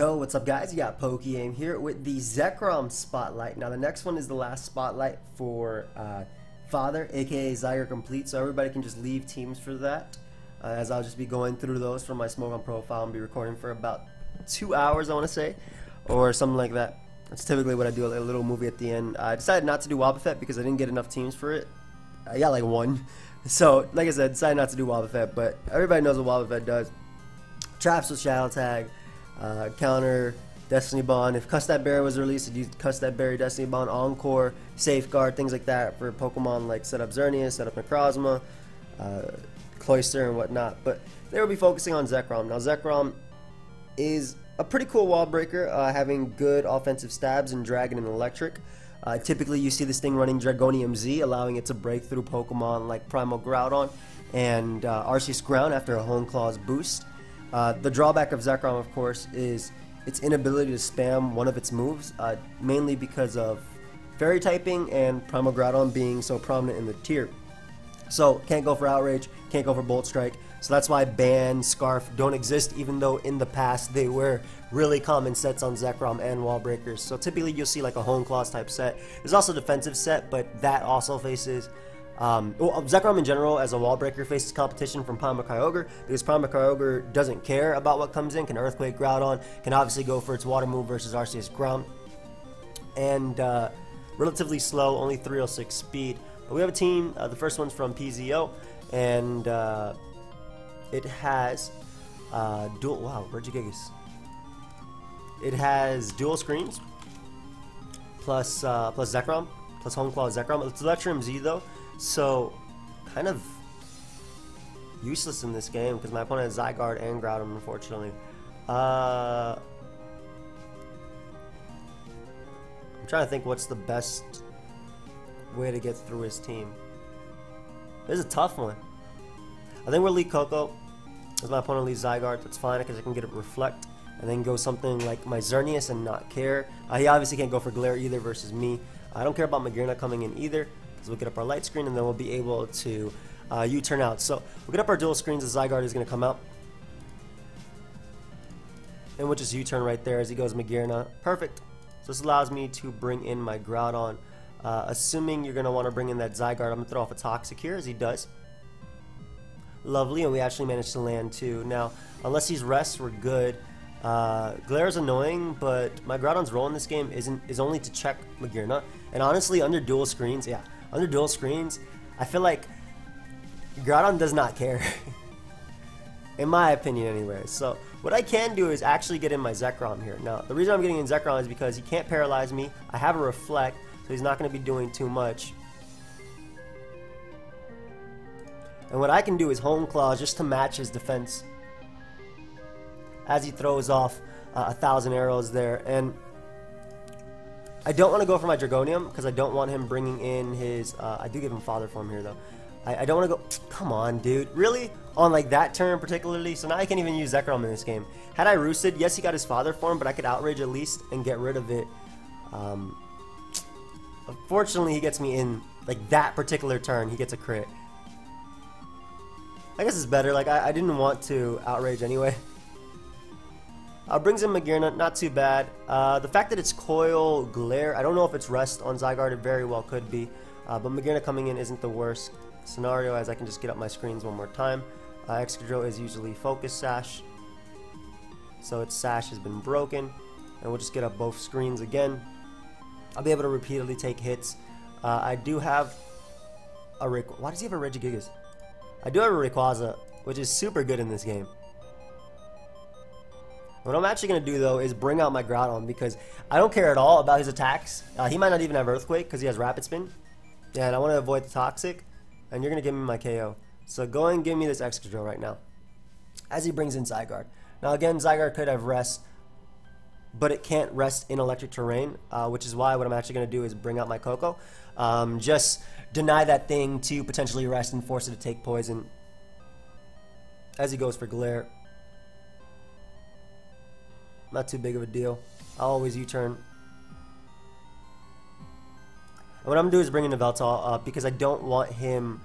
Yo, what's up guys? You got PokeaimMD here with the Zekrom Spotlight. Now the next one is the last Spotlight for Father, aka Zygarde-Complete, so everybody can just leave teams for that, as I'll just be going through those from my smogon profile and be recording for about 2 hours, I want to say, or something like that. That's typically what I do, a little movie at the end. I decided not to do Wobbuffet because I didn't get enough teams for it. I got like one. So, like I said, decided not to do Wobbuffet, but everybody knows what Wobbuffet does. Traps with Shadow Tag, counter, Destiny Bond. If Cuss That Berry was released, it'd use Cuss That Berry, Destiny Bond, Encore, Safeguard, things like that for Pokemon like set up Xerneas, set up Necrozma, Cloyster, and whatnot. But they will be focusing on Zekrom. Now, Zekrom is a pretty cool wall breaker, having good offensive stabs in Dragon and Electric. Typically, you see this thing running Dragonium Z, allowing it to break through Pokemon like Primal Groudon and Arceus Ground after a Hone Claws boost. The drawback of Zekrom, of course, is its inability to spam one of its moves, mainly because of Fairy typing and Primal Groudon being so prominent in the tier. So, can't go for Outrage, can't go for Bolt Strike, so that's why Ban, Scarf don't exist, even though in the past they were really common sets on Zekrom and Wall Breakers. So typically you'll see like a Hone Claws type set. There's also a defensive set, but that also faces Zekrom in general as a wall breaker faces competition from Primal Kyogre, because Primal Kyogre doesn't care about what comes in, can Earthquake Groudon, can obviously go for its water move versus Arceus Ground, and relatively slow, only 306 speed. But we have a team, the first one's from PZO, and it has Regigigas. It has dual screens, plus Zekrom, plus Hone Claw Zekrom. It's Electrum Z though, so kind of useless in this game because my opponent has Zygarde and Groudon, unfortunately. I'm trying to think what's the best way to get through his team. This is a tough one. I think we'll lead Coco. As my opponent leads Zygarde, that's fine because I can get it Reflect. And then go something like my Xerneas and not care. He obviously can't go for Glare either versus me. I don't care about Magearna coming in either, because we'll get up our light screen and then we'll be able to U-turn out. So we'll get up our dual screens as Zygarde is going to come out. And we'll just U-turn right there as he goes Magearna. Perfect. So this allows me to bring in my Groudon. Assuming you're going to want to bring in that Zygarde, I'm going to throw off a Toxic here as he does. Lovely, and we actually managed to land too. Now, unless he's Rest, we're good. Glare is annoying, but my Groudon's role in this game is only to check Magearna. And honestly, under dual screens, I feel like Groudon does not care. In my opinion, anyway. So what I can do is actually get in my Zekrom here. Now, the reason I'm getting in Zekrom is because he can't paralyze me. I have a Reflect, so he's not going to be doing too much. And what I can do is Hone Claws just to match his defense as he throws off 1,000 arrows there. And I don't want to go for my Dragonium because I don't want him bringing in his I do give him Father Form here though. I don't want to go, come on dude, really? On like that turn particularly? So now I can't even use Zekrom in this game. Had I roosted, yes he got his Father Form, but I could Outrage at least and get rid of it. Unfortunately he gets me in like that particular turn, he gets a crit. I guess it's better, like I didn't want to Outrage anyway. Brings in Magearna, not too bad. The fact that it's Coil, Glare, I don't know if it's Rest on Zygarde, it very well could be. But Magearna coming in isn't the worst scenario, as I can just get up my screens one more time. Excadrill is usually Focus Sash, so its Sash has been broken. And we'll just get up both screens again. I'll be able to repeatedly take hits. I do have a why does he have a Regigigas? I do have a Rayquaza, which is super good in this game. What I'm actually going to do though is bring out my Groudon because I don't care at all about his attacks. He might not even have Earthquake because he has Rapid Spin. Yeah, and I want to avoid the Toxic. And you're going to give me my KO. So go and give me this Excadrill right now. As he brings in Zygarde. Now again, Zygarde could have Rest, but it can't rest in electric terrain, which is why what I'm actually going to do is bring out my Coco. Just deny that thing to potentially rest and force it to take poison. As he goes for Glare. Not too big of a deal. I'll always U-turn. And what I'm going to do is bring in the Veltal because I don't want him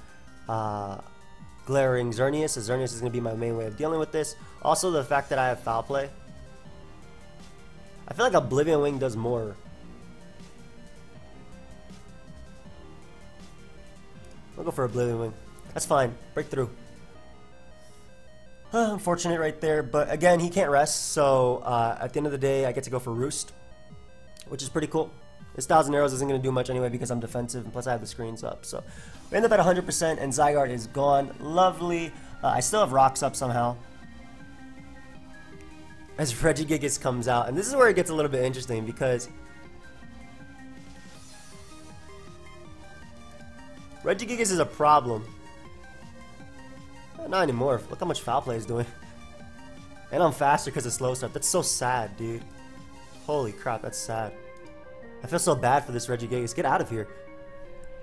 glaring Xerneas, as Xerneas is going to be my main way of dealing with this. Also, the fact that I have Foul Play I feel like Oblivion Wing does more. I'll go for Oblivion Wing. That's fine. Breakthrough. Unfortunate right there, but again, he can't rest, so at the end of the day, I get to go for Roost, which is pretty cool. This 1,000 Arrows isn't going to do much anyway because I'm defensive, and plus I have the screens up. So we end up at 100%, and Zygarde is gone. Lovely. I still have Rocks up somehow. As Regigigas comes out, and this is where it gets a little bit interesting because Regigigas is a problem. Not anymore. Look how much Foul Play is doing. And I'm faster because of Slow Start. That's so sad, dude. Holy crap, that's sad. I feel so bad for this Regigigas. Get out of here.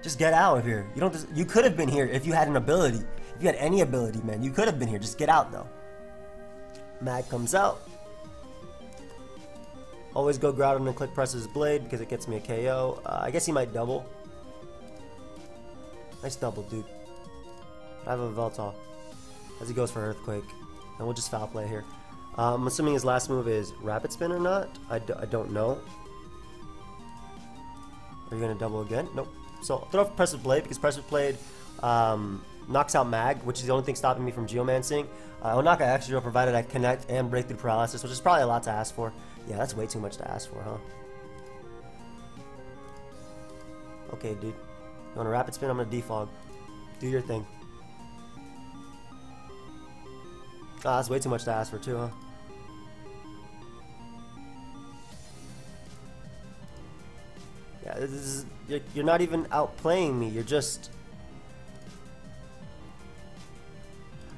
Just get out of here. You could have been here if you had an ability. If you had any ability, man. You could have been here. Just get out, though. Mag comes out. Always go Groudon and click press his blade because it gets me a KO. I guess he might double. Nice double, dude. I have a Veltal as he goes for Earthquake, and we'll just Foul Play here. I'm assuming his last move is Rapid Spin or not. I don't know. Are you gonna double again? Nope. So throw off Press with Blade because Press with Blade knocks out Mag, which is the only thing stopping me from Geomancing. I'll knock out Extra provided I connect and break through Paralysis, which is probably a lot to ask for. Yeah, that's way too much to ask for, huh? Okay, dude. You want a Rapid Spin? I'm gonna Defog. Do your thing. Ah, that's way too much to ask for too, huh? Yeah, this is, you're not even outplaying me. You're just...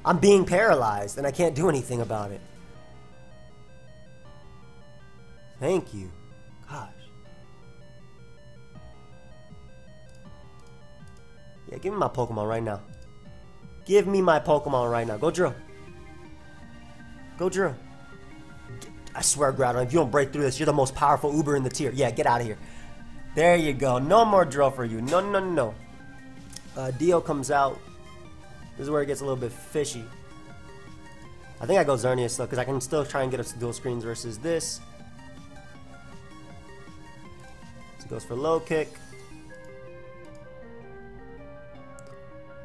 I'm being paralyzed, and I can't do anything about it. Thank you. Gosh. Yeah, give me my Pokemon right now. Give me my Pokemon right now. Go Drill. Go Drill. I swear, Groudon, if you don't break through this, you're the most powerful Uber in the tier. Yeah, get out of here. There you go. No more Drill for you. No, no, no. Dio comes out. This is where it gets a little bit fishy. I think I go Xerneas, though, because I can still try and get us to dual screens versus this. So he goes for low kick.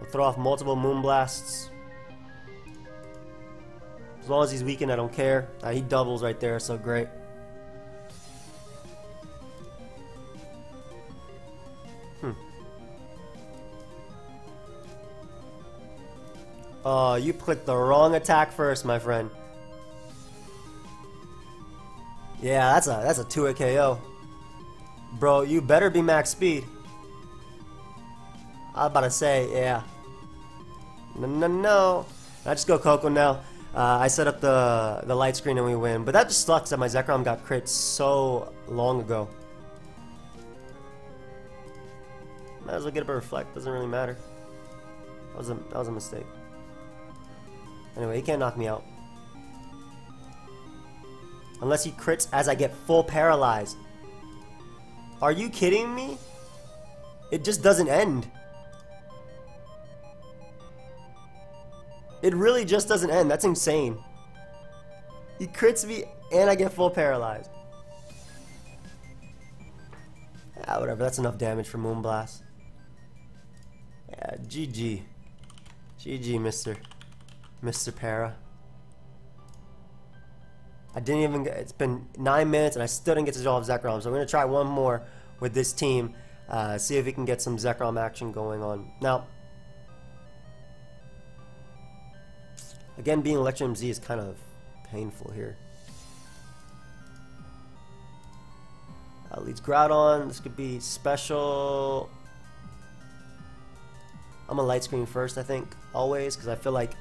We'll throw off multiple Moonblasts. As long as he's weakened, I don't care. He doubles right there, so great. Oh, you clicked the wrong attack first, my friend. Yeah, that's a 2-hit KO. Bro, you better be max speed. I was about to say, yeah. No, no, no. I just go Coco now. I set up the light screen and we win. But that just sucks that my Zekrom got crit so long ago. Might as well get up a Reflect. Doesn't really matter. That was a mistake. Anyway, he can't knock me out. Unless he crits as I get full paralyzed. Are you kidding me? It just doesn't end. It really just doesn't end. That's insane. He crits me and I get full paralyzed. Ah, whatever. That's enough damage for Moonblast. Yeah, GG. GG, Mr. Para. I didn't even get, it's been 9 minutes and I still didn't get to draw off Zekrom. So we're going to try one more with this team. See if we can get some Zekrom action going on. Now, again, being Electro MZ is kind of painful here. Leads Groudon. This could be special. I'm a light screen first, I think, always, because I feel like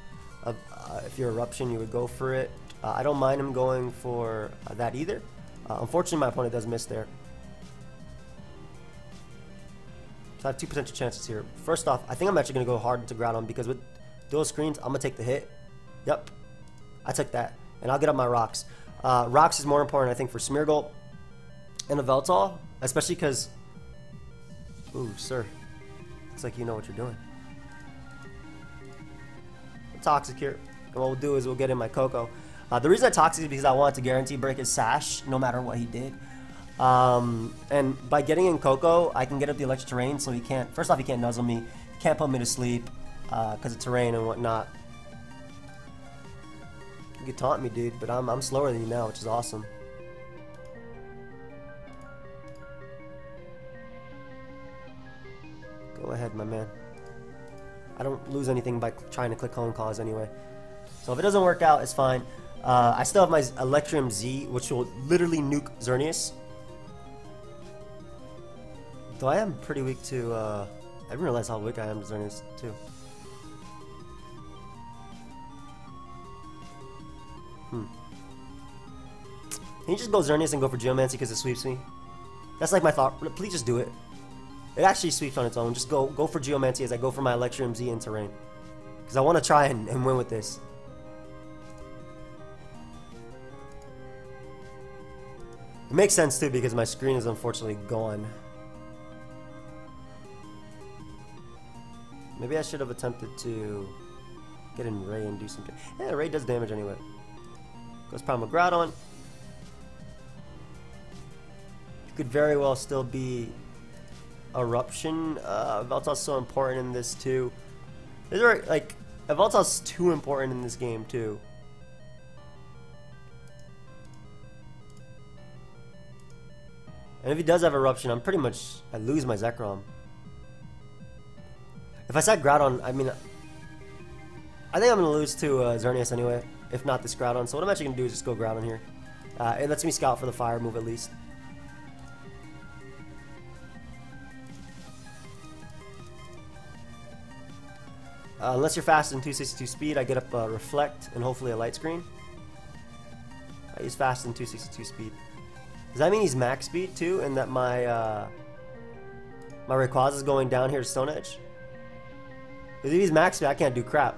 if you're Eruption, you would go for it. I don't mind him going for that either. Unfortunately, my opponent does miss there. So I have 2 potential chances here. First off, I think I'm actually going to go hard into Groudon because with dual screens, I'm going to take the hit. Yep, I took that. And I'll get up my Rocks. Rocks is more important, I think, for Smeargle and a Veltal, especially because... Ooh, sir. Looks like you know what you're doing. Toxic here. And what we'll do is we'll get in my Coco. The reason I Toxic is because I wanted to guarantee break his Sash no matter what he did. And by getting in Coco, I can get up the electric terrain so he can't, first off, he can't nuzzle me, can't put me to sleep because of terrain and whatnot. You can taunt me, dude, but I'm slower than you now, which is awesome. Go ahead, my man. I don't lose anything by trying to click home calls anyway. So if it doesn't work out, it's fine. I still have my Electrum Z, which will literally nuke Xerneas. Though I am pretty weak to, I didn't realize how weak I am to Xerneas, too. Can you just go Xerneas and go for Geomancy because it sweeps me? That's like my thought. Please just do it. It actually sweeps on its own. Just go for Geomancy as I go for my Electrum Z in terrain. Because I want to try and win with this. It makes sense too because my screen is unfortunately gone. Maybe I should have attempted to get in Ray and do something. Yeah, Ray does damage anyway. Goes Primal Groudon. Could very well still be Eruption. Veltal's so important in this too. These are like Veltal's too important in this game too. And if he does have Eruption, I'm pretty much I lose my Zekrom. If I said Groudon, I mean, I think I'm gonna lose to Xerneas anyway. If not this Groudon, so what I'm actually gonna do is just go Groudon here. It lets me scout for the fire move at least. Unless you're fast in 262 speed, I get up Reflect and hopefully a light screen. He's fast in 262 speed. Does that mean he's max speed too, and that my my Rayquaza is going down here to Stone Edge? Because if he's max speed, I can't do crap.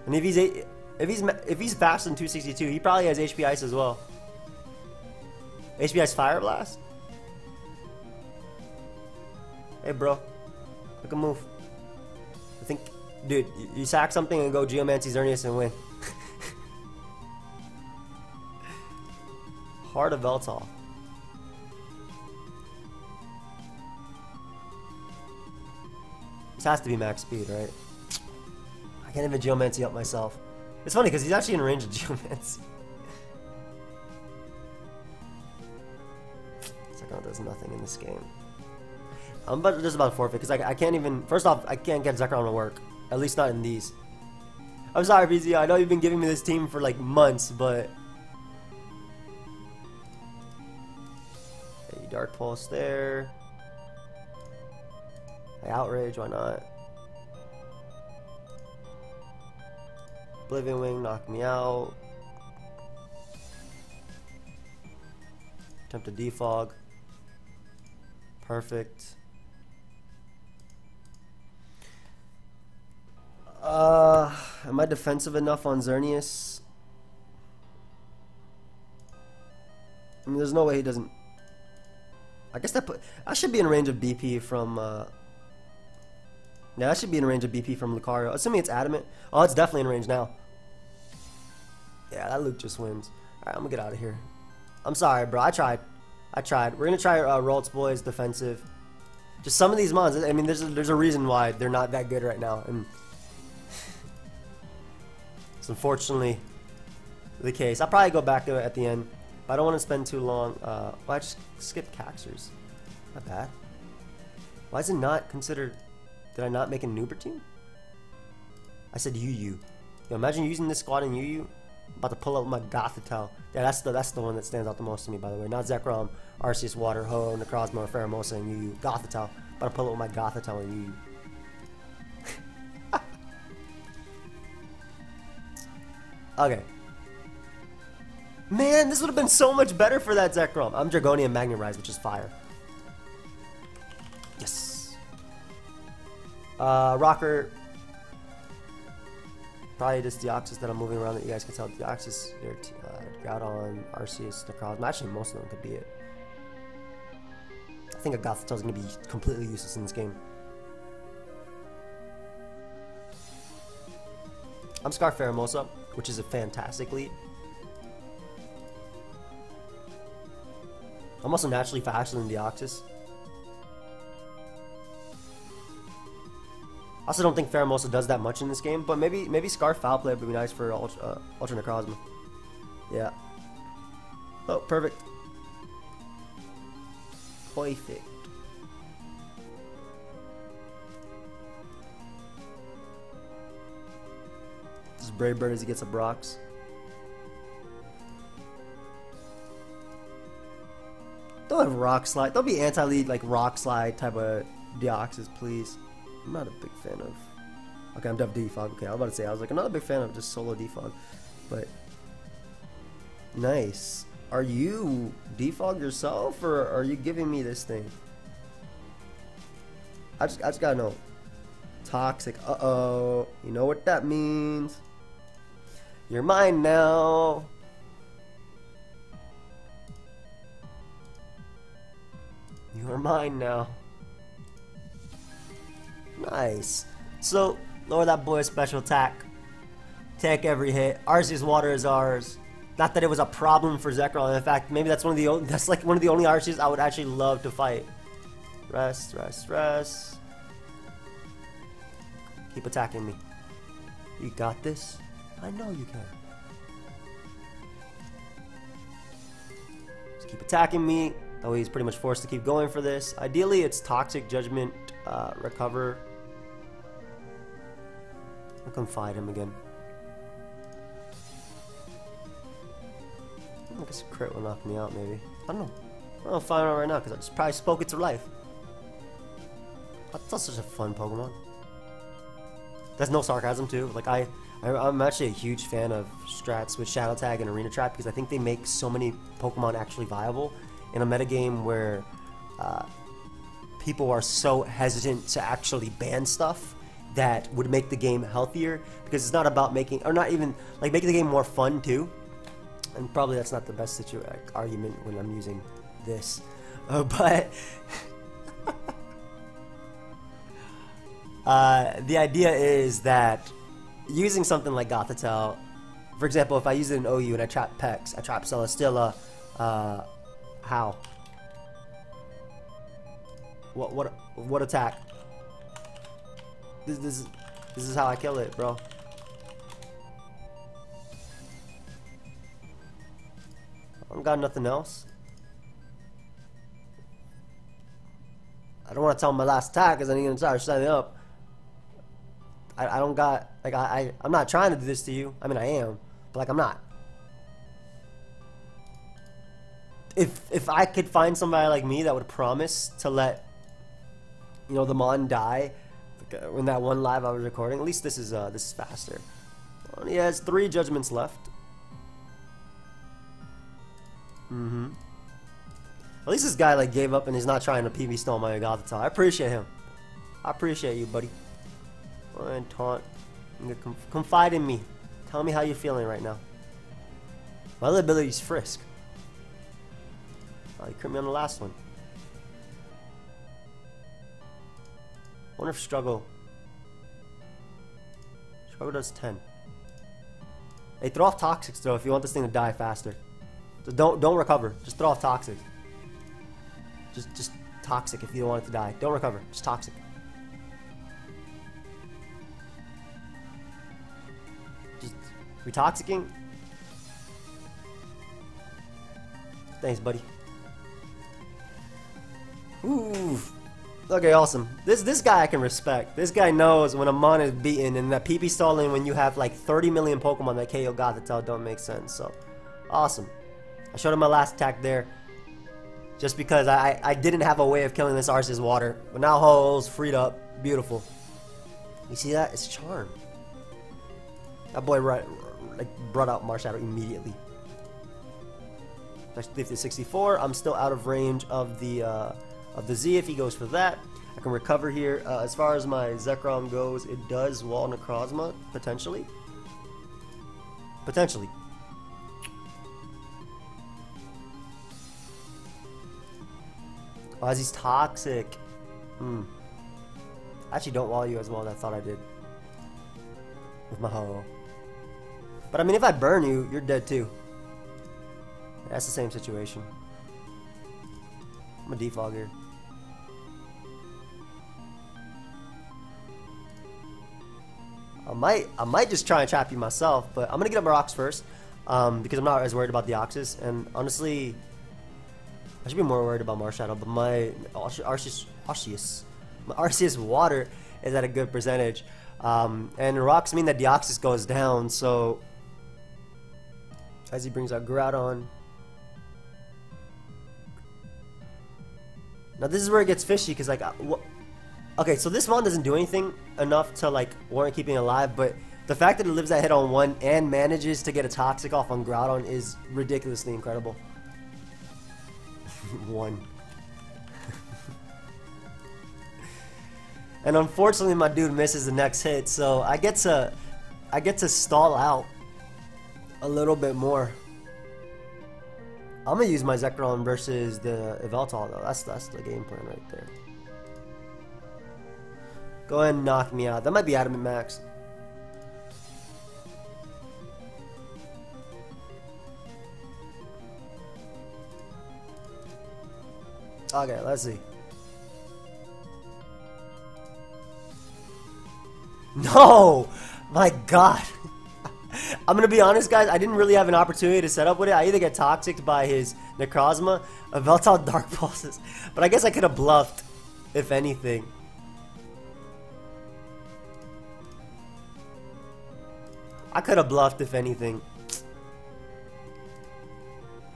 And if he's fast in 262, he probably has HP Ice as well. HP Ice Fire Blast. Hey, bro, look a move. I think, dude, you sack something and go Geomancy Xerneas and win. Heart of Veltal. This has to be max speed, right? I can't even Geomancy up myself. It's funny because he's actually in range of Geomancy. Zekrom does nothing in this game. I'm just about to forfeit because I can't even. First off, I can't get Zekrom to work. At least not in these. I'm sorry, BZ. I know you've been giving me this team for like months, but. Hey, Dark Pulse there. I Outrage, why not? Oblivion Wing, knock me out. Attempt to defog. Perfect. Am I defensive enough on Xerneas? I mean, there's no way he doesn't. I guess I should be in range of BP from. Yeah, I should be in range of BP from Lucario. Assuming it's Adamant. Oh, it's definitely in range now. Yeah, that Luke just wins. Alright, I'm gonna get out of here. I'm sorry, bro. I tried. We're gonna try Roltz Boys defensive. Just some of these mons. I mean, there's a reason why they're not that good right now, and it's unfortunately the case. I'll probably go back to it at the end, but I don't want to spend too long. Well, I just skipped Caxers. Not bad. Why is it not considered? Did I not make a Noober team? I said Yu. Yo, imagine using this squad in Yu. I'm about to pull out my Gothitelle. Yeah, that's the one that stands out the most to me, by the way. Not Zekrom, Arceus, Water, Ho, Necrozma, Pheromosa, and Yu. Gothitelle. About to pull out my Gothitelle and Yu. Okay. Man, this would have been so much better for that Zekrom. I'm Dragonian Magnetize, which is fire. Yes. Rocker. Probably this Deoxys that I'm moving around that you guys can tell. Deoxys, Groudon, Arceus, Necrozma. Actually, most of them could be it. I think a Gothitelle is going to be completely useless in this game. I'm Scarf Pheromosa. which is a fantastic lead. I'm also naturally faster than Deoxys. I also don't think Pheromosa does that much in this game, but maybe Scarf Foul Play would be nice for Ultra Necrozma. Yeah. Oh, perfect. Perfect. This is Brave Bird as he gets a Brox. Don't have Rock Slide. Don't be anti-lead like Rock Slide type of Deoxys, please. I'm not a big fan of. Okay, I'm def defog. Okay, I was about to say I was like I'm not a big fan of just solo defog, but nice. Are you defog yourself or are you giving me this thing? I just gotta know. Toxic. Uh-oh. You know what that means. You're mine now. You're mine now. Nice. So, lower that boy's special attack. Take every hit. Arceus Water is ours. Not that it was a problem for Zekrom. In fact, maybe that's like one of the only Arceus I would actually love to fight. Rest, rest, rest. Keep attacking me. You got this? I know you can. Just keep attacking me. That way he's pretty much forced to keep going for this. Ideally, it's Toxic, Judgment, Recover. I'll Confide him again. I guess a crit will knock me out, maybe. I don't know. I'll find out right now because I just probably spoke it to life. That's such a fun Pokemon. That's no sarcasm too. Like I'm actually a huge fan of strats with Shadow Tag and Arena Trap because I think they make so many Pokemon actually viable in a metagame where people are so hesitant to actually ban stuff that would make the game healthier because it's not about making, or not even, like making the game more fun too. And probably that's not the best argument when I'm using this. But the idea is that using something like Gothitelle, for example, if I use it in OU and I trap Pex, I trap Celesteela, how? What attack? This is how I kill it, bro. I don't got nothing else. I don't want to tell him my last attack because then he's gonna start setting up. I don't got, like, I'm not trying to do this to you. I mean, I am, but like I'm not. If I could find somebody like me that would promise to let, you know, the Mon die in that one live I was recording, at least this is faster. Well, he has 3 judgments left. At least this guy like gave up and he's not trying to PB stone my Gothitelle. I appreciate him. I appreciate you, buddy. And taunt. Confide in me. Tell me how you're feeling right now. My other ability is Frisk. Oh, you crit me on the last one. Wonder if Struggle does 10. Hey, throw off Toxics though if you want this thing to die faster. So don't recover. Just throw off Toxic. Just Toxic if you don't want it to die. Don't recover. Just Toxic. Just retoxicking. Thanks, buddy. Ooh. Okay, awesome. This guy I can respect. This guy knows when a Mon is beaten, and that PP stalling when you have like 30 million Pokemon that KO Gothitelle don't make sense. So, awesome. I showed him my last attack there, just because I didn't have a way of killing this Arceus Water. But now Hole's freed up. Beautiful. You see that? It's Charm. That boy brought out Marshadow immediately. If I leave to 64, I'm still out of range of the Z if he goes for that. I can recover here. As far as my Zekrom goes, it does wall Necrozma, potentially. Potentially. Oh, as he's toxic. I actually don't wall you as well as I thought I did with my Ho. But But I mean, if I burn you, you're dead too. That's the same situation. I'm a defog here. I might just try and trap you myself, but I'm gonna get up my rocks first, because I'm not as worried about Deoxys, and honestly, I should be more worried about Marshadow, but my Arceus water is at a good percentage, and rocks mean that Deoxys goes down. So as he brings out Groudon, now this is where it gets fishy, because like, okay, so this mon doesn't do anything enough to like warrant keeping it alive, but the fact that it lives that hit on 1 and manages to get a toxic off on Groudon is ridiculously incredible. 1. And unfortunately my dude misses the next hit, so I get to stall out a little bit more. I'm gonna use my Zekrom versus the Yveltal though. That's the game plan right there. Go ahead and knock me out. That might be Adamant Max. Okay, let's see. No! My god! I'm gonna be honest, guys, I didn't really have an opportunity to set up with it. I either get toxicked by his Necrozma, or Yveltal Dark Pulses. But I guess I could have bluffed, if anything. I could have bluffed, if anything.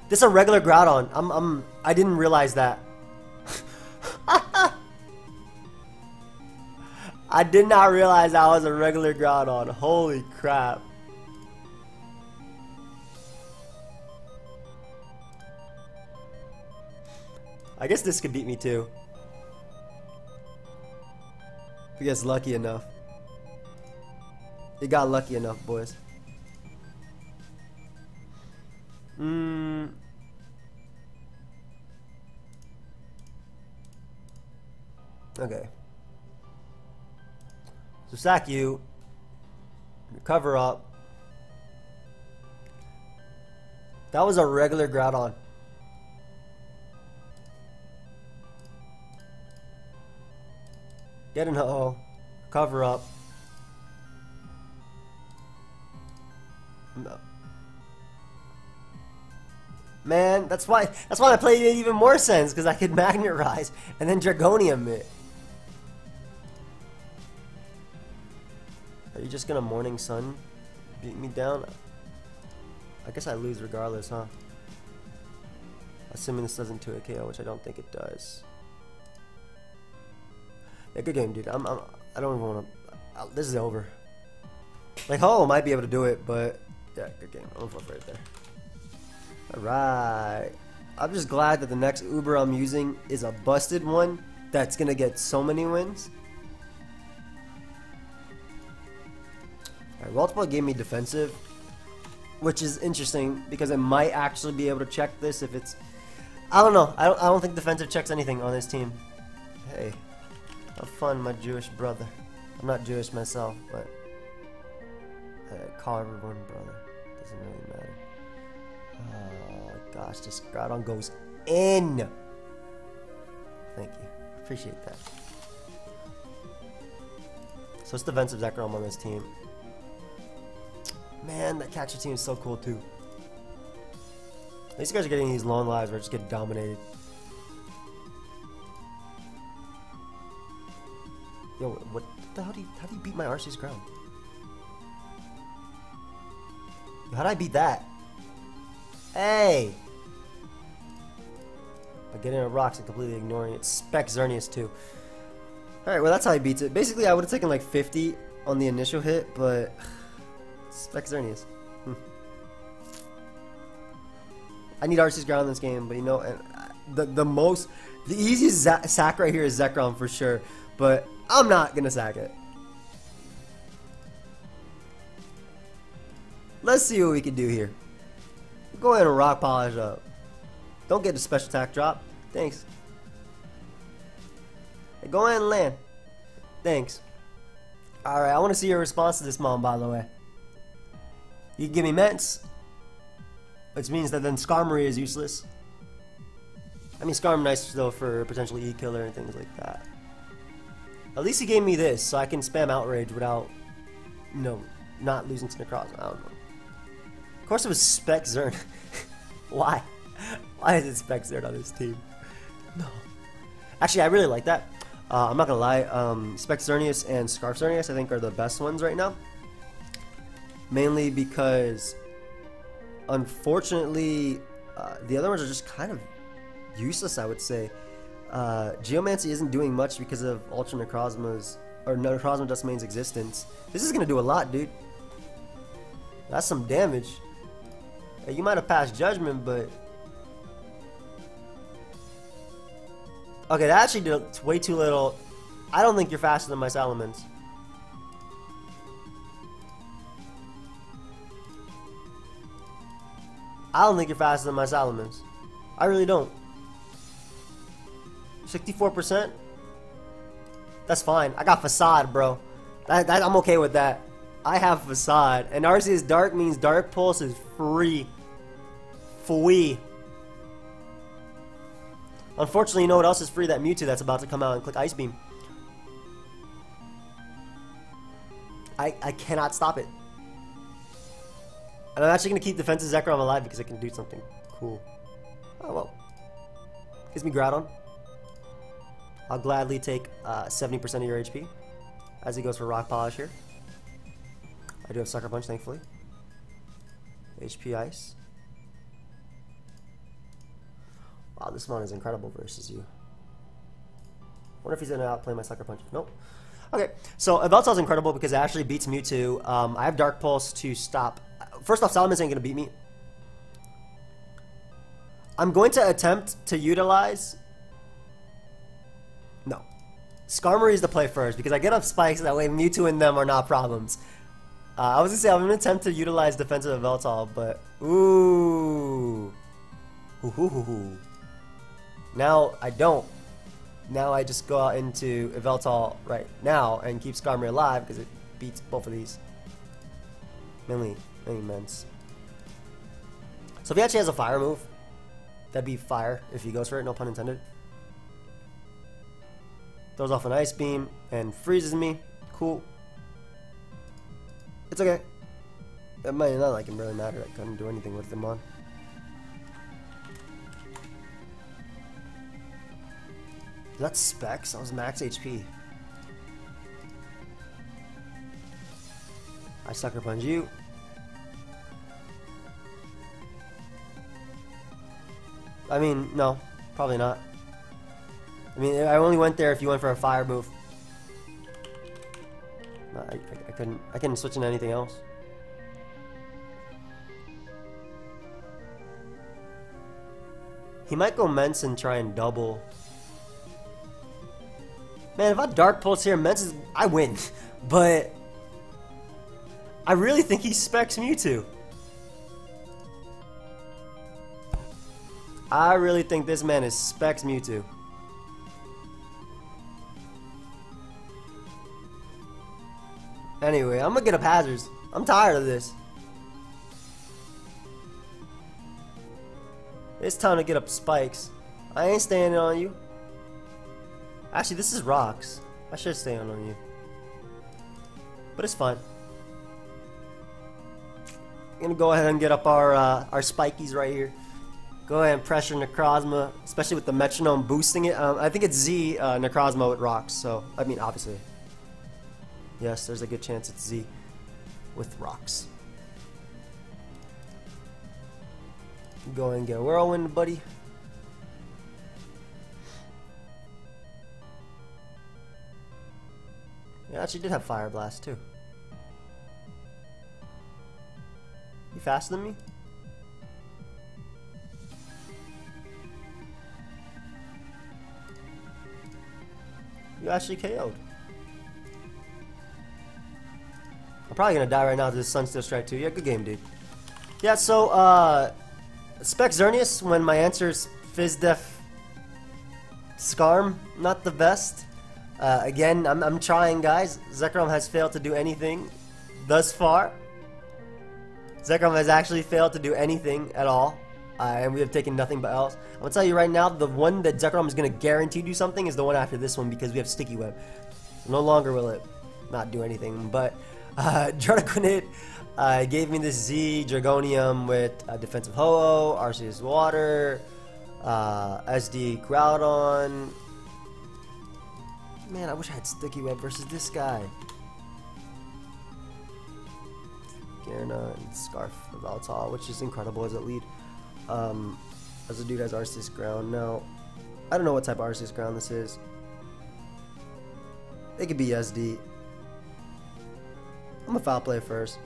This is a regular Groudon. I didn't realize that. I did not realize that was a regular Groudon. Holy crap. I guess this could beat me too. If he gets lucky enough. He got lucky enough, boys. Okay. So sack you. Cover up. That was a regular Groudon. Get an ho. Cover up. No. Man, that's why I played it even more sense, because I could Magnet Rise and then Dragonium it. Are you just gonna Morning Sun beat me down? I guess I lose regardless, huh? Assuming this doesn't 2 KO, which I don't think it does. Yeah, good game, dude. I don't even want to. This is over. Like, Ho might be able to do it, but yeah, good game. I'm flip right there. Alright. I'm just glad that the next Uber I'm using is a busted one that's gonna get so many wins. Alright, Multiple gave me defensive, which is interesting because I might actually be able to check this if it's. I don't know. I don't think defensive checks anything on this team. Hey, have fun, my Jewish brother. I'm not Jewish myself, but call everyone brother. Doesn't really matter. Oh gosh, this Groudon goes in. Thank you. Appreciate that. So it's defensive Zekrom on this team. Man, that catcher team is so cool too. These guys are getting these long lives where I just get dominated. Yo, what the hell how do you beat my Arceus ground? How'd I beat that? Hey! By getting on rocks and completely ignoring it. Spec Xerneas too. Alright, well that's how he beats it. Basically I would have taken like 50 on the initial hit, but Spec Xerneas. I need Arceus ground in this game, but you know, the easiest sack right here is Zekrom for sure, but I'm not gonna sack it. Let's see what we can do here. Go ahead and rock polish up. Don't get the special attack drop. Thanks. Hey, go ahead and land. Thanks. Alright, I want to see your response to this mom, by the way. You can give me Ments, which means that then Skarmory is useless. I mean, Skarm nice though for potential E-Killer and things like that. At least he gave me this, so I can spam Outrage without, you know, not losing to Necrozma. I don't know. Of course it was Spec Zern. Why? Why is it Spec Zern on this team? No. Actually, I really like that. I'm not gonna lie. Spec Xerneas and Scarf Xerneas I think are the best ones right now. Mainly because, unfortunately, the other ones are just kind of useless, I would say. Geomancy isn't doing much because of Ultra Necrozma's, or Necrozma Duskmane's existence. This is gonna do a lot, dude. That's some damage. Hey, you might have passed Judgment, but... Okay, that actually did way too little. I don't think you're faster than my Salamence. I don't think you're faster than my Salamence. I really don't. 64%? That's fine. I got Facade, bro. I'm okay with that. I have Facade. And Arceus Dark means Dark Pulse is free. Free. Unfortunately, you know what else is free? That Mewtwo that's about to come out and click Ice Beam. I cannot stop it. And I'm actually going to keep Defensive Zekrom alive because it can do something cool. Oh, well. Gives me Groudon. I'll gladly take 70% of your HP as he goes for Rock Polish here. I do have Sucker Punch, thankfully. HP Ice. Wow, this one is incredible versus you. Wonder if he's going to outplay my Sucker Punch. Nope. Okay, so Yveltal's incredible because it actually beats Mewtwo. I have Dark Pulse to stop. First off, Salamence ain't going to beat me. I'm going to attempt to utilize... No. Skarmory is the play first because I get up spikes, that way Mewtwo and them are not problems. I was going to say I'm going to attempt to utilize defensive Yveltal, but... Ooh. Ooh. Now I don't. Now I just go out into Yveltal right now and keep Skarmory alive because it beats both of these. Mainly Ments. So if he actually has a fire move, that'd be fire if he goes for it, no pun intended. Throws off an Ice Beam and freezes me. Cool. It's okay. It might not like him really matter. I couldn't do anything with him on. That's Specs? That was max HP. I Sucker Punch you. I mean, no. Probably not. I mean, I only went there if you went for a fire move. No, I couldn't switch into anything else. He might go Ments and try and double. Man, if I Dark Pulse here, Ments is... I win. But... I really think he specs Mewtwo. I really think this man is specs Mewtwo. Anyway, I'm gonna get up hazards. I'm tired of this. It's time to get up spikes. I ain't standing on you. Actually, this is rocks. I should stand on you. But it's fine. I'm gonna go ahead and get up our spikies right here. Go ahead and pressure Necrozma, especially with the metronome boosting it. I think it's Z Necrozma with rocks, so, I mean, obviously. Yes, there's a good chance it's Z with rocks. Go ahead and get a Whirlwind, buddy. Yeah, actually did have Fire Blast, too. You faster than me? You actually KO'd. I'm probably gonna die right now to this Sunsteel Strike too. Yeah, good game, dude. Yeah, so, Spec Xerneas, when my answer is Fizdef Skarm, not the best. Again, I'm trying, guys. Zekrom has failed to do anything thus far. Zekrom has actually failed to do anything at all. And we have taken nothing but else. I'm gonna tell you right now, the one that Zekrom is gonna guarantee do something is the one after this one because we have Sticky Web. So no longer will it not do anything. But Zygarde-Complete gave me this Z Dragonium with Defensive Ho-Oh, Arceus Water, SD Groudon. Man, I wish I had Sticky Web versus this guy. Garna and Scarf of Altal, which is incredible as a lead. As a dude has Arceus Ground. Now, I don't know what type of Arceus Ground this is. It could be SD. I'm a foul play first.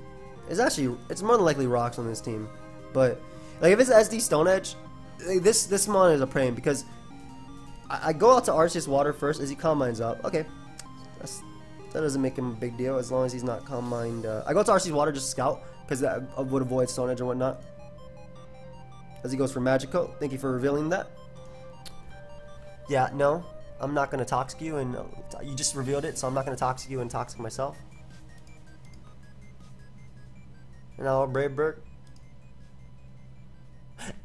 It's more than likely rocks on this team. But like if it's SD Stone Edge, like, this mon is a pain because I go out to Arceus Water first as he Calm Minds up. Okay. That doesn't make him a big deal as long as he's not Calm Mind. I go to Arceus Water just to scout because that would avoid Stone Edge and whatnot. As he goes for Magic Coat. Thank you for revealing that. Yeah, no, I'm not gonna toxic you, and you just revealed it, so I'm not gonna toxic you and toxic myself. And now Brave Bird.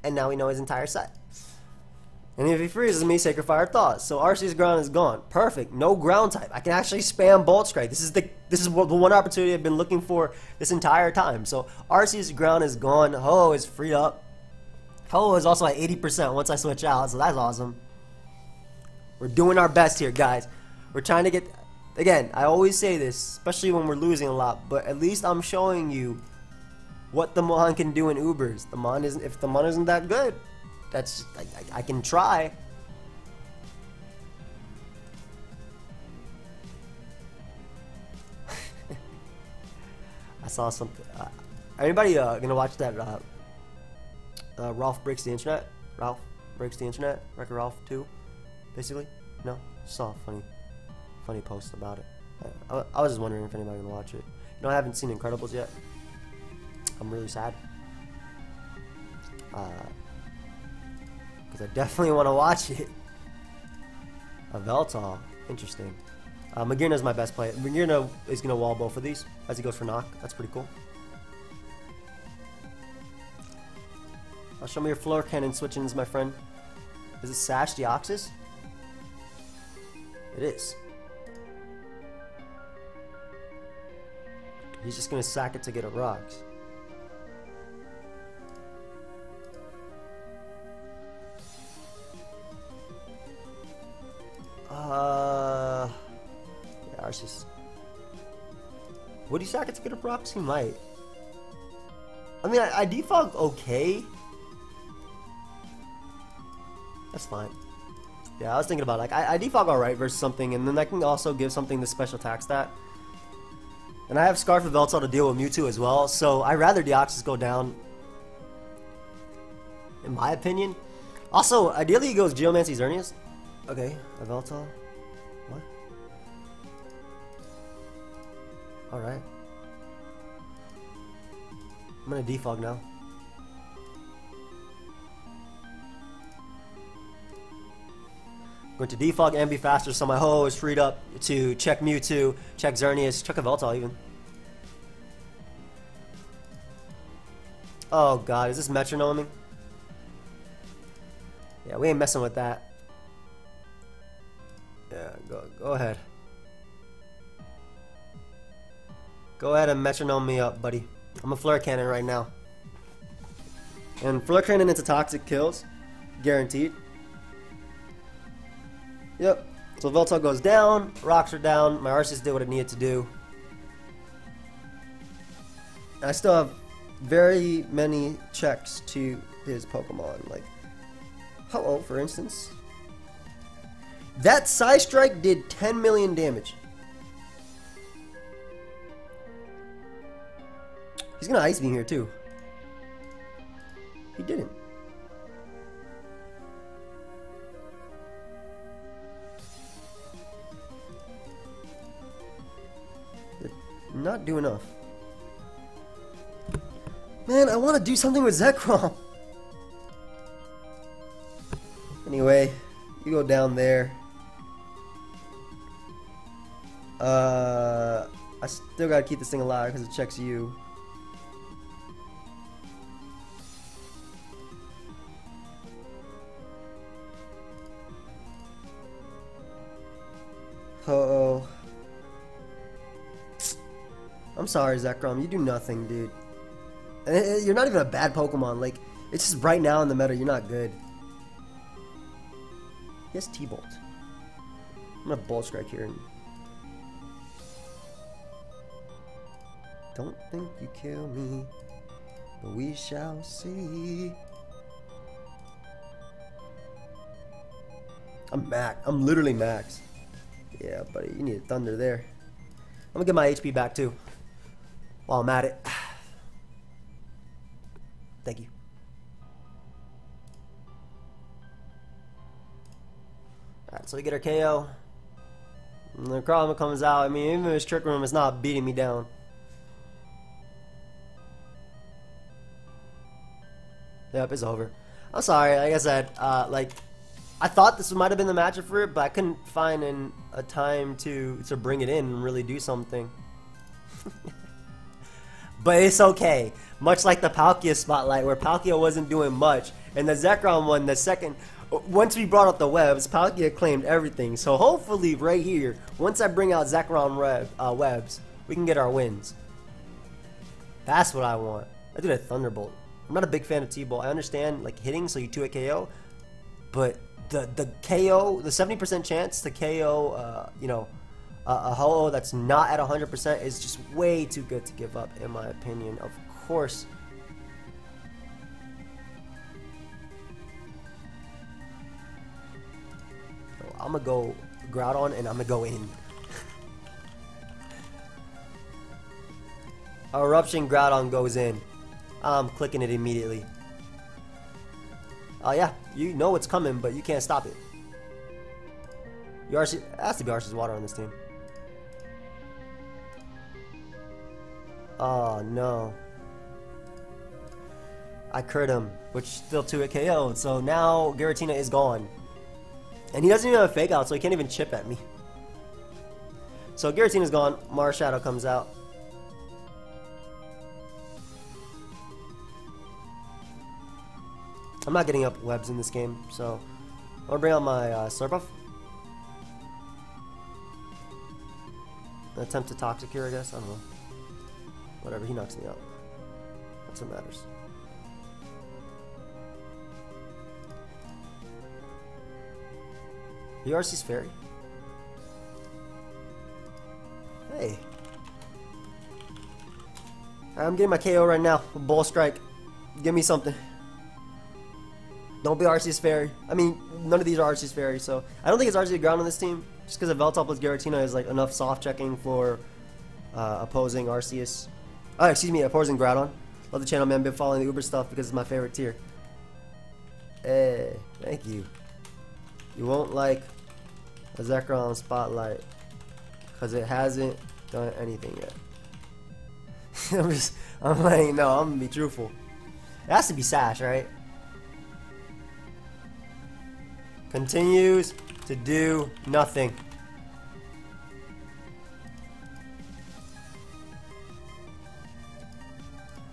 And now we know his entire set. And if he freezes me, Sacred Fire Thaw. So Arceus Ground is gone. Perfect. No ground type. I can actually spam Bolt Strike. This is the one opportunity I've been looking for this entire time. So Arceus Ground is gone. Ho is freed up. Ho is also at 80% once I switch out, so that's awesome. We're doing our best here, guys. We're trying to get... Again, I always say this, especially when we're losing a lot, but at least I'm showing you what the Mon can do in Ubers. The Mon isn't... If the Mon isn't that good, that's... I can try. I saw something... anybody gonna watch that... Ralph Breaks the Internet? Ralph Breaks the Internet? Wreck-It Ralph 2? Basically? No? Saw a funny post about it. I was just wondering if anybody would watch it. You know, I haven't seen Incredibles yet. I'm really sad. Because I definitely want to watch it. A Veltal. Interesting. Magearna is my best play. Magearna is going to wall both of these as he goes for knock. That's pretty cool. Show me your floor cannon switch-ins, my friend. Is it Sash Deoxys? It is. He's just gonna sack it to get a rocks. Yeah, Arceus. Would he sack it to get a rocks? He might. I mean, I defog okay. That's fine. Yeah, I was thinking about like I defog alright versus something, and then I can also give something the special attack stat. And I have Scarf of Veltal to deal with Mewtwo as well, so I'd rather Deoxys go down, in my opinion. Also, ideally he goes Geomancy Xerneas. Okay, a Veltal. What? Alright. I'm gonna defog now. Going to defog and be faster, so my Ho is freed up to check Mewtwo, check Xerneas, check a Veltal even. Oh god, is this metronoming? Yeah, we ain't messing with that. Yeah, go ahead. Go ahead and metronome me up, buddy. I'm a Flare Cannon right now. And Flare Cannon into Toxic kills. Guaranteed. Yep. So Veltal goes down, rocks are down, my Arceus did what it needed to do. I still have very many checks to his Pokemon, like Ho-Oh for instance. That Psy Strike did 10 million damage. He's gonna Ice Beam here too. He didn't. Not do enough. Man, I want to do something with Zekrom. Anyway, you go down there. I still gotta keep this thing alive because it checks you. Ho-Oh. I'm sorry, Zekrom. You do nothing, dude. And you're not even a bad Pokemon. Like, it's just right now in the meta, you're not good. He has T-Bolt. I'm gonna Bolt Strike here. Don't think you kill me, but we shall see. I'm literally max. Yeah, buddy, you need a Thunder there. I'm gonna get my HP back too, while I'm at it. Thank you. Alright, so we get our KO. And the Groudon comes out. I mean, even his Trick Room is not beating me down. Yep, it's over. I'm sorry, like I said, like, I thought this might have been the matchup for it, but I couldn't find a time to bring it in and really do something. But it's okay. Much like the Palkia spotlight, where Palkia wasn't doing much, and the Zekrom one, the second, once we brought up the webs, Palkia claimed everything. So hopefully right here, once I bring out Zekrom webs, we can get our wins. That's what I want. I did a Thunderbolt. I'm not a big fan of T-Bolt. I understand like hitting, so you 2-hit KO, but the KO, the 70% chance to KO, you know, a Ho-Oh that's not at 100% is just way too good to give up, in my opinion. Of course. So I'm gonna go Groudon and I'm gonna go in. Eruption Groudon goes in. I'm clicking it immediately. Oh yeah, you know it's coming, but you can't stop it. It has to be Arceus Water on this team. Oh no. I crit him, which still 2-hit KO. So now Giratina is gone. And he doesn't even have a Fake Out, so he can't even chip at me. So Giratina's gone. Marshadow comes out. I'm not getting up webs in this game, so I'm gonna bring out my Slurpuff. Attempt to Toxic here, I guess. I don't know. Whatever, he knocks me out. That's what matters. The RC's Fairy? Hey. I'm getting my KO right now. Ball Strike. Give me something. Don't be Arceus Fairy. I mean, none of these are Arceus Fairy, so I don't think it's Arceus Ground on this team. Just because a Veltop with Giratina is like enough soft checking for opposing Arceus. Oh, excuse me, opposing Groudon. Love the channel, man. Been following the Uber stuff because it's my favorite tier. Hey, thank you. You won't like a Zekrom Spotlight because it hasn't done anything yet. I'm like, no, I'm gonna be truthful. It has to be Sash, right? Continues to do nothing.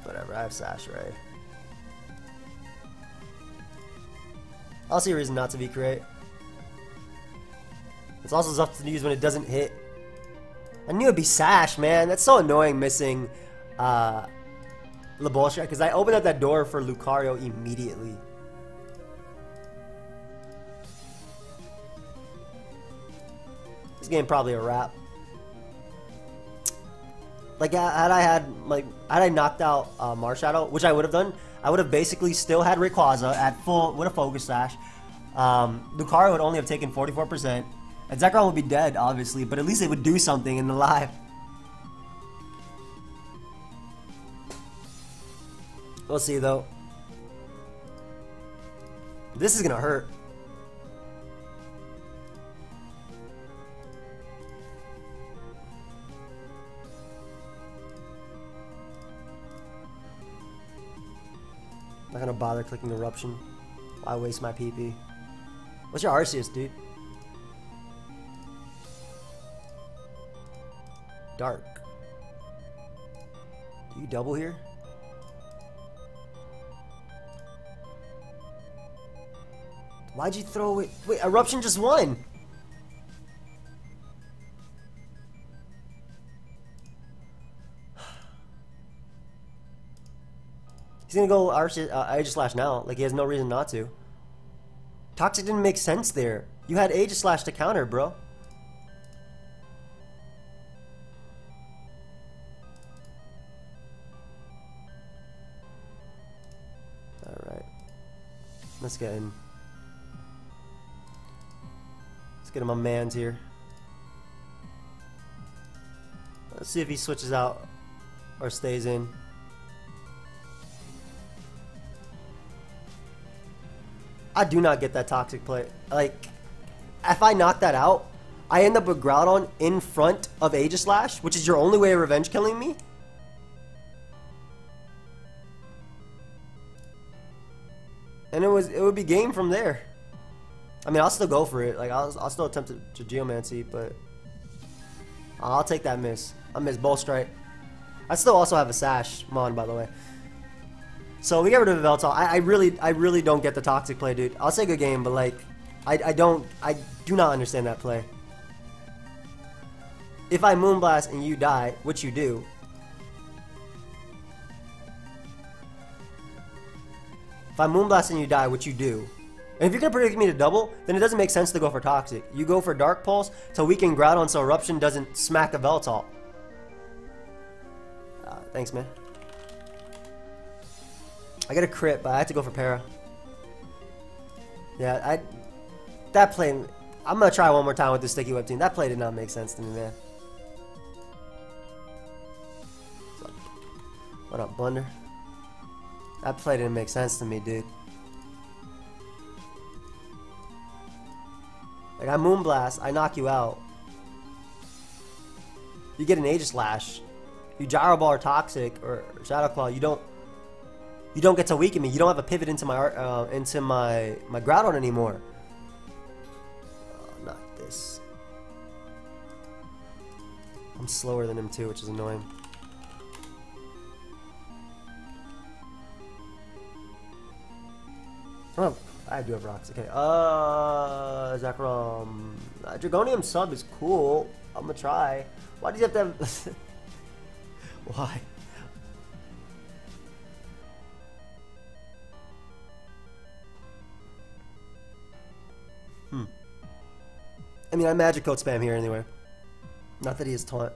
Whatever, I have Sash, right? I'll see a reason not to be create. It's also tough to use when it doesn't hit. I knew it'd be Sash, man. That's so annoying missing Labolstra, because I opened up that door for Lucario immediately. This game probably a wrap. Like had I knocked out Marshadow, which I would have done, I would have basically still had Rayquaza at full with a Focus Sash. Lucario would only have taken 44%, and Zekrom would be dead, obviously, but at least it would do something in the live. We'll see though. This is gonna hurt. Not gonna bother clicking Eruption. Why waste my PP? What's your Arceus, dude? Dark. Do you double here? Why'd you throw it? Wait, Eruption just won! He's gonna go Aegislash now. Like, he has no reason not to. Toxic didn't make sense there. You had Aegislash to counter, bro. Alright. Let's get in. Let's get him on man's here. Let's see if he switches out or stays in. I do not get that toxic play. Like, if I knock that out, I end up with Groudon in front of Aegislash, which is your only way of revenge killing me. And it would be game from there. I mean, I'll still go for it. Like, I'll still attempt to Geomancy, but I'll take that miss. I miss Bull Strike. I still also have a Sash Mon, by the way. So we get rid of Veltal. I really don't get the toxic play, dude. I'll say good game, but like, I do not understand that play. If I Moonblast and you die, which you do. If I Moonblast and you die, which you do. And if you're gonna predict me to double, then it doesn't make sense to go for Toxic. You go for Dark Pulse to weaken Groudon so Eruption doesn't smack a Veltal. Thanks, man. I got a crit, but I had to go for Para. Yeah, that play, I'm gonna try one more time with the Sticky Web team. That play did not make sense to me, man. What up, Blunder? That play didn't make sense to me, dude. Like, I Moonblast, I knock you out. You get an Aegislash. You Gyro Ball or Toxic or Shadow Claw. You don't get to weaken me. You don't have a pivot into my Groudon anymore. Not this. I'm slower than him too, which is annoying. Oh, I do have rocks. Okay. Zekrom. Dragonium sub is cool. I'm gonna try. Why do you have to have? Why? I mean, I Magic Coat spam here anyway. Not that he is taunt.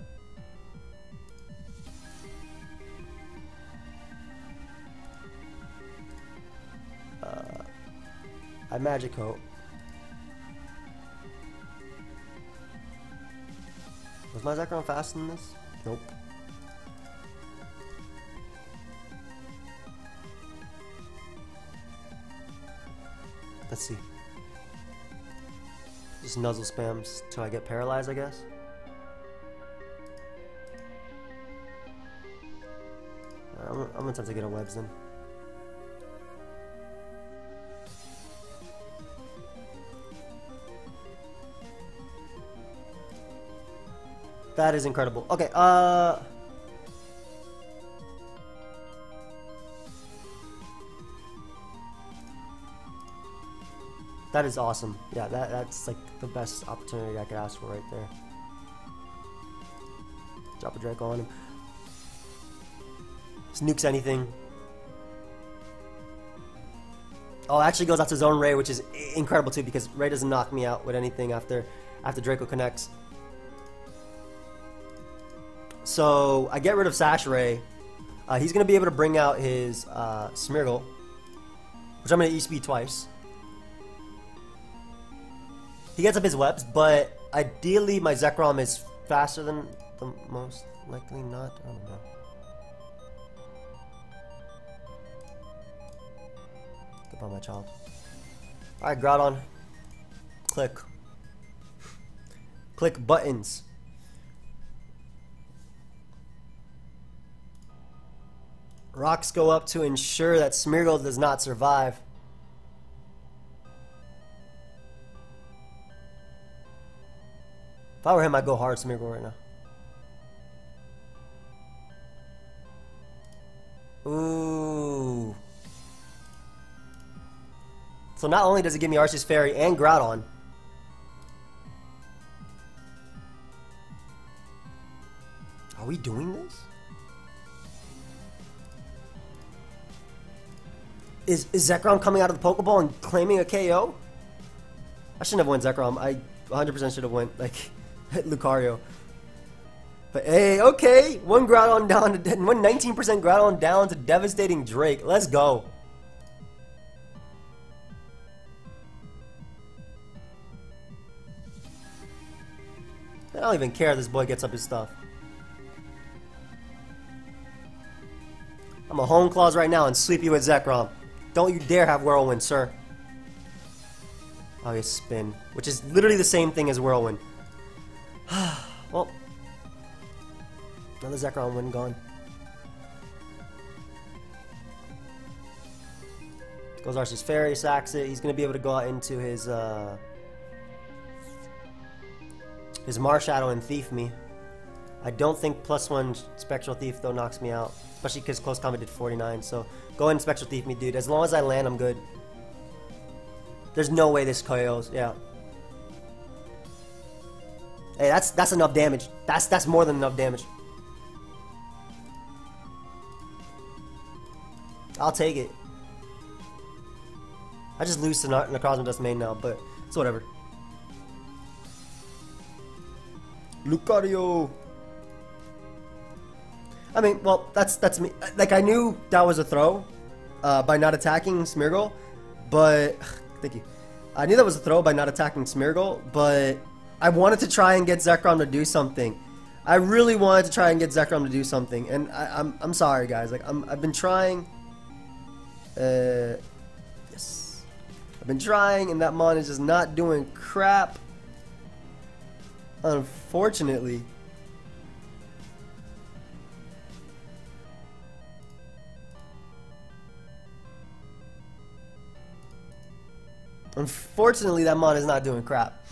I Magic Coat. Was my Zekrom faster than this? Nope. Let's see. Just nuzzle spams till I get paralyzed, I guess. I'm gonna attempt to get a webs then. That is incredible. Okay, that is awesome. Yeah, that's like the best opportunity I could ask for right there. Drop a Draco on him. Just nukes anything. Oh, it actually goes out to Zone Ray, which is incredible too, because Ray doesn't knock me out with anything after Draco connects. So I get rid of Sash Ray. He's gonna be able to bring out his Smeargle, which I'm gonna E-speed twice. He gets up his webs, but ideally my Zekrom is faster than the most likely not. I don't know. Goodbye, my child. Alright, Groudon. Click. Click buttons. Rocks go up to ensure that Smeargle does not survive. If I were him, I'd go hard Smeargle right now. Ooh. So not only does it give me Arceus Fairy and Groudon. Are we doing this? Is Zekrom coming out of the Pokeball and claiming a KO? I shouldn't have went Zekrom. I 100% should have went, like, Lucario. But hey, okay. One Groudon down to 19% Groudon down to devastating Drake. Let's go. I don't even care if this boy gets up his stuff. I'm a Hone Claws right now and sweep you with Zekrom. Don't you dare have Whirlwind, sir. Oh, you spin. Which is literally the same thing as Whirlwind. Well, another Zekrom win gone. Goes Arceus Fairy, sacks it. He's going to be able to go out into his Marshadow and Thief me. I don't think +1 Spectral Thief though knocks me out. Especially because Close Combat did 49. So go ahead and Spectral Thief me, dude. As long as I land, I'm good. There's no way this KOs. Yeah. Hey, that's enough damage. That's more than enough damage. I'll take it. I just lose to Necrozma Dust main now, but it's whatever. Lucario. I mean, well, that's me. Like, I knew that was a throw by not attacking Smeargle, but thank you. I knew that was a throw by not attacking Smeargle, but I wanted to try and get Zekrom to do something. I really wanted to try and get Zekrom to do something, and I'm sorry, guys. Like, I've been trying. Yes, I've been trying, and that mon is just not doing crap. Unfortunately. Unfortunately, that mon is not doing crap.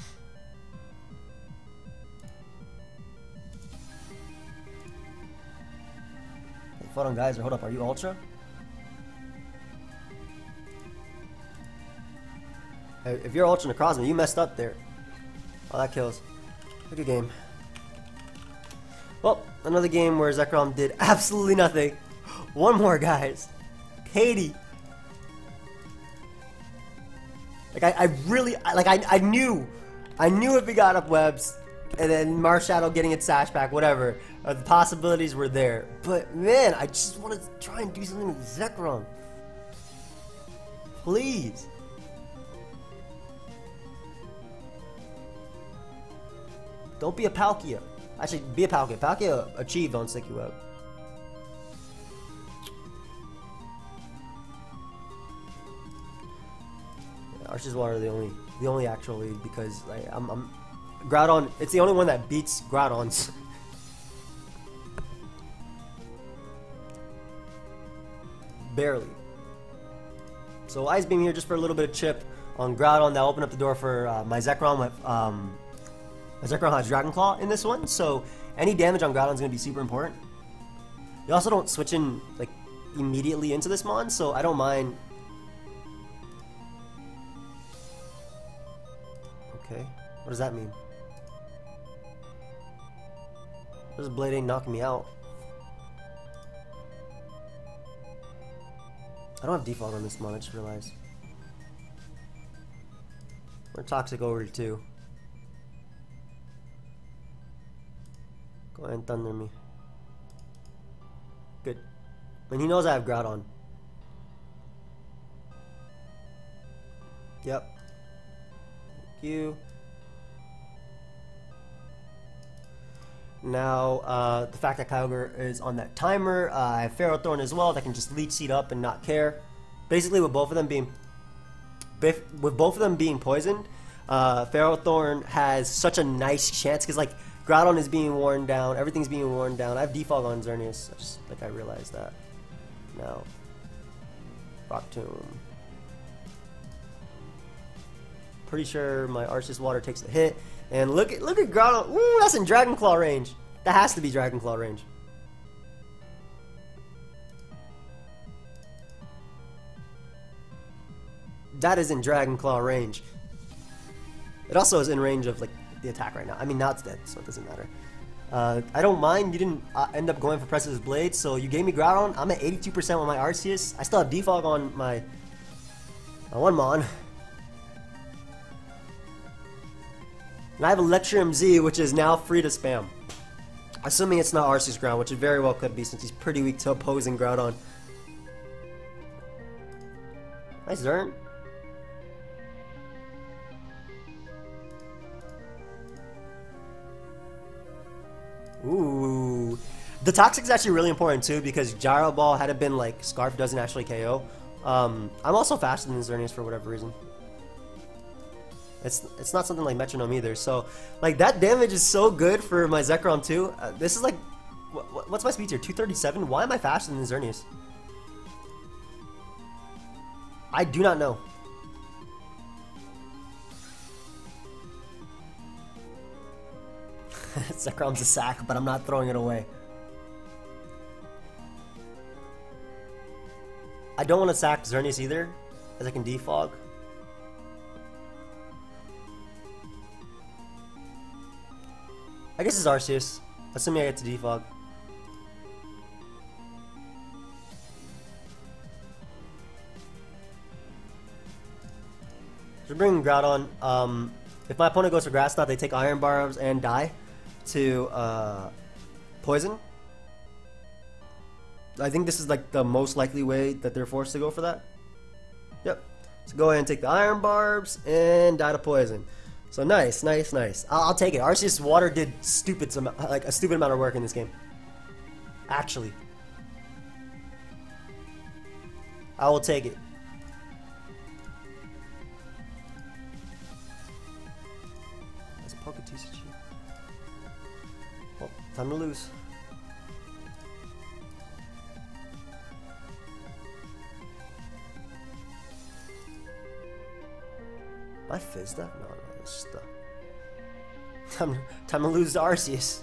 Hey, hold on, guys. Hold up. Are you Ultra? Hey, if you're Ultra Necrozma, you messed up there. Oh, that kills. Good game. Well, another game where Zekrom did absolutely nothing. One more, guys. Katie. Like, I knew if he got up webs, and then Marshadow getting its Sash back, whatever, the possibilities were there. But man, I just wanted to try and do something with Zekrom. Please. Don't be a Palkia. Actually, be a Palkia. Palkia achieved on Sticky Web. Arceus Water the only actual lead because I'm Groudon. It's the only one that beats Groudon's. Barely. So Ice Beam here just for a little bit of chip on Groudon. That'll open up the door for my Zekrom with my Zekrom has Dragon Claw in this one, so any damage on Groudon is going to be super important. You also don't switch in like immediately into this mon, so I don't mind. Okay, what does that mean? This blade ain't knocking me out. I don't have default on this mon, I just realized. We're Toxic over too. Go ahead and Thunder me. Good. And he knows I have Groudon. Yep. Thank you. Now, the fact that Kyogre is on that timer, I have Ferrothorn as well that can just Leech Seed up and not care. Basically, with both of them being poisoned, Ferrothorn has such a nice chance because like Groudon is being worn down, everything's being worn down. I have default on Xerneas. I realized that. Now, Rock Tomb. Pretty sure my Arceus Water takes the hit. And look at Groudon. Ooh, that's in Dragon Claw range. That has to be Dragon Claw range. That is in Dragon Claw range. It also is in range of like the attack right now. I mean, now it's dead, so it doesn't matter. I don't mind. You didn't end up going for Precious Blade, so you gave me Groudon. I'm at 82% with my Arceus. I still have defog on my One Mon. And I have Electrum Z, which is now free to spam. Assuming it's not Arceus Ground, which it very well could be since he's pretty weak to opposing Groudon. Nice Zern. Ooh. The Toxic is actually really important too because Gyro Ball, had it been like Scarf, doesn't actually KO. I'm also faster than Xerneas for whatever reason. It's not something like Metronome either. So like that damage is so good for my Zekrom too. This is like, what's my speed tier? 237? Why am I faster than Xerneas? I do not know. Zekrom's a sack, but I'm not throwing it away. I don't want to sack Xerneas either, as I can defog. I guess it's Arceus, assuming I get to defog. So bringing Groudon. If my opponent goes for Grass Knot, they take Iron Barbs and die to Poison. I think this is like the most likely way that they're forced to go for that. Yep. So go ahead and take the Iron Barbs and die to Poison. So nice, nice, nice. I'll take it. Arceus Water did a stupid amount of work in this game. Actually, I will take it. Let's poke a TCG. Well, time to lose. My Fizz stuff? No, this stuff. Time to lose to Arceus.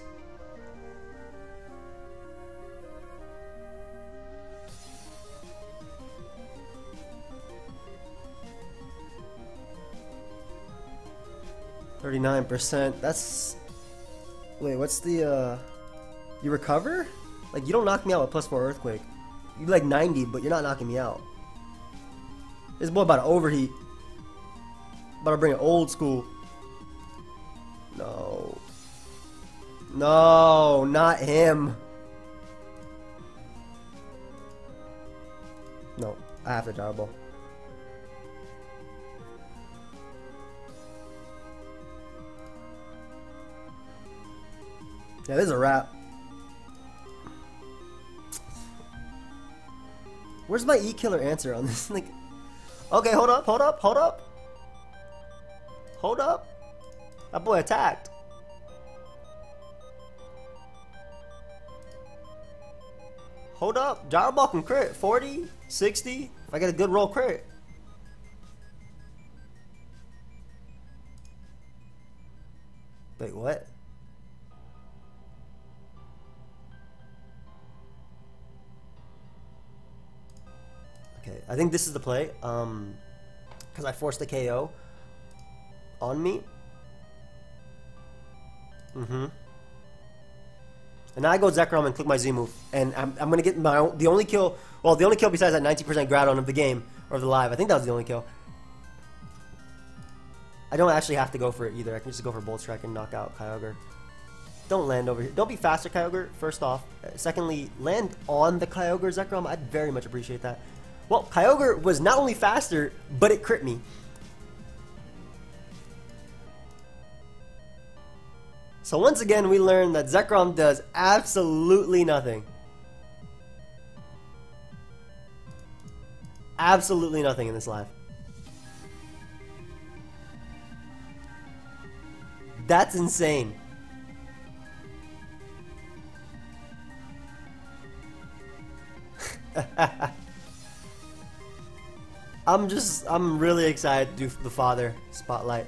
%. That's... Wait, what's the, You recover? Like, you don't knock me out with +4 Earthquake. You like 90, but you're not knocking me out. This boy about to overheat. About to bring it old school. No. No, not him. No, I have to Gyro Ball. Yeah, this is a wrap. Where's my E-Killer answer on this? Like, okay, hold up, hold up, hold up. Hold up. That boy attacked. Hold up. Gyro Ball can crit. 40, 60. If I get a good roll, crit. Wait, what? Okay, I think this is the play. Because I forced the KO on me. And now I go Zekrom and click my Z move, and I'm gonna get the only kill. Well, the only kill besides that 90% Groudon of the game or of the live. I think that was the only kill. I don't actually have to go for it either. I can just go for Bolt Strike and knock out Kyogre. Don't land over here. Don't be faster, Kyogre. First off. Secondly, land on the Kyogre Zekrom. I'd very much appreciate that. Well, Kyogre was not only faster, but it crit me. So once again, we learned that Zekrom does absolutely nothing. Absolutely nothing in this live. That's insane. I'm really excited to do the father spotlight.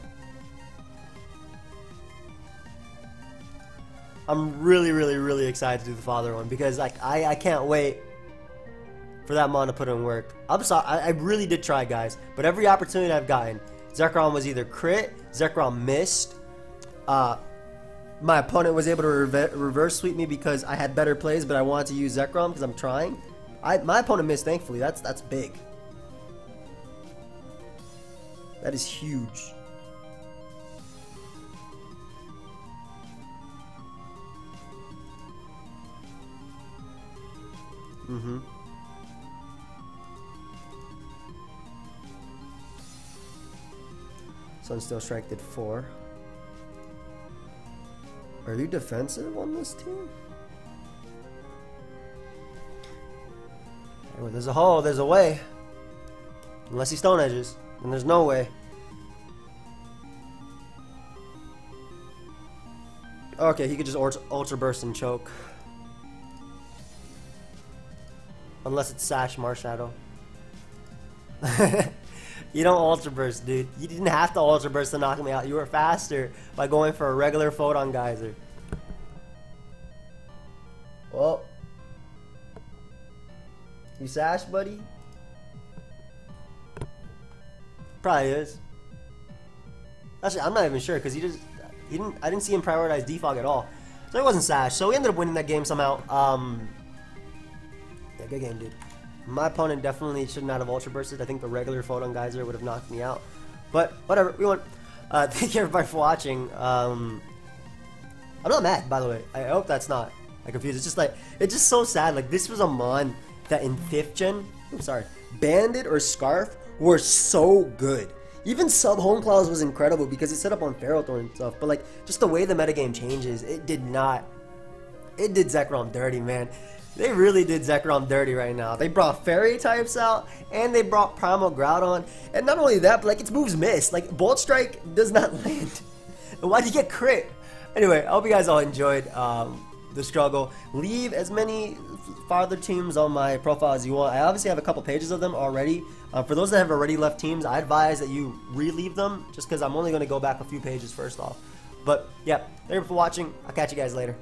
I'm really excited to do the father one because like I can't wait for that mon to put in work. I'm sorry, I really did try, guys, but every opportunity I've gotten, Zekrom was either crit, Zekrom missed, my opponent was able to reverse sweep me because I had better plays, but I wanted to use Zekrom because I'm trying. My opponent missed, thankfully. That's big. That is huge. Sunsteel Strike did 4. Are you defensive on this team? Anyway, there's a hole, there's a way. Unless he Stone Edges, then there's no way. Okay, he could just Ultra Burst and choke. Unless it's Sash Marshadow. You don't Ultra Burst, dude. You didn't have to Ultra Burst to knock me out. You were faster by going for a regular Photon Geyser. Well, you Sash, buddy? Probably is. Actually, I'm not even sure because I didn't see him prioritize defog at all. So it wasn't Sash. So we ended up winning that game somehow. Yeah, good game, dude. My opponent definitely should not have Ultra Bursted. I think the regular Photon Geyser would have knocked me out. But whatever, we won. Thank you everybody for watching. I'm not mad, by the way. I hope that's not confused. It's just like, it's just so sad. Like, this was a mon that in 5th gen, I'm sorry, Bandit or Scarf were so good. Even Sub Home Claws was incredible because it's set up on Ferrothorn and stuff. But like, just the way the metagame changes, it did Zekrom dirty, man. They really did Zekrom dirty right now. They brought Fairy types out, and they brought Primal Groudon. And not only that, but like, its moves miss. Like, Bolt Strike does not land. And why'd you get crit? Anyway, I hope you guys all enjoyed the struggle. Leave as many farther teams on my profile as you want. I obviously have a couple pages of them already. For those that have already left teams, I advise that you relieve them, just because I'm only going to go back a few pages first off. But yeah, thank you for watching. I'll catch you guys later.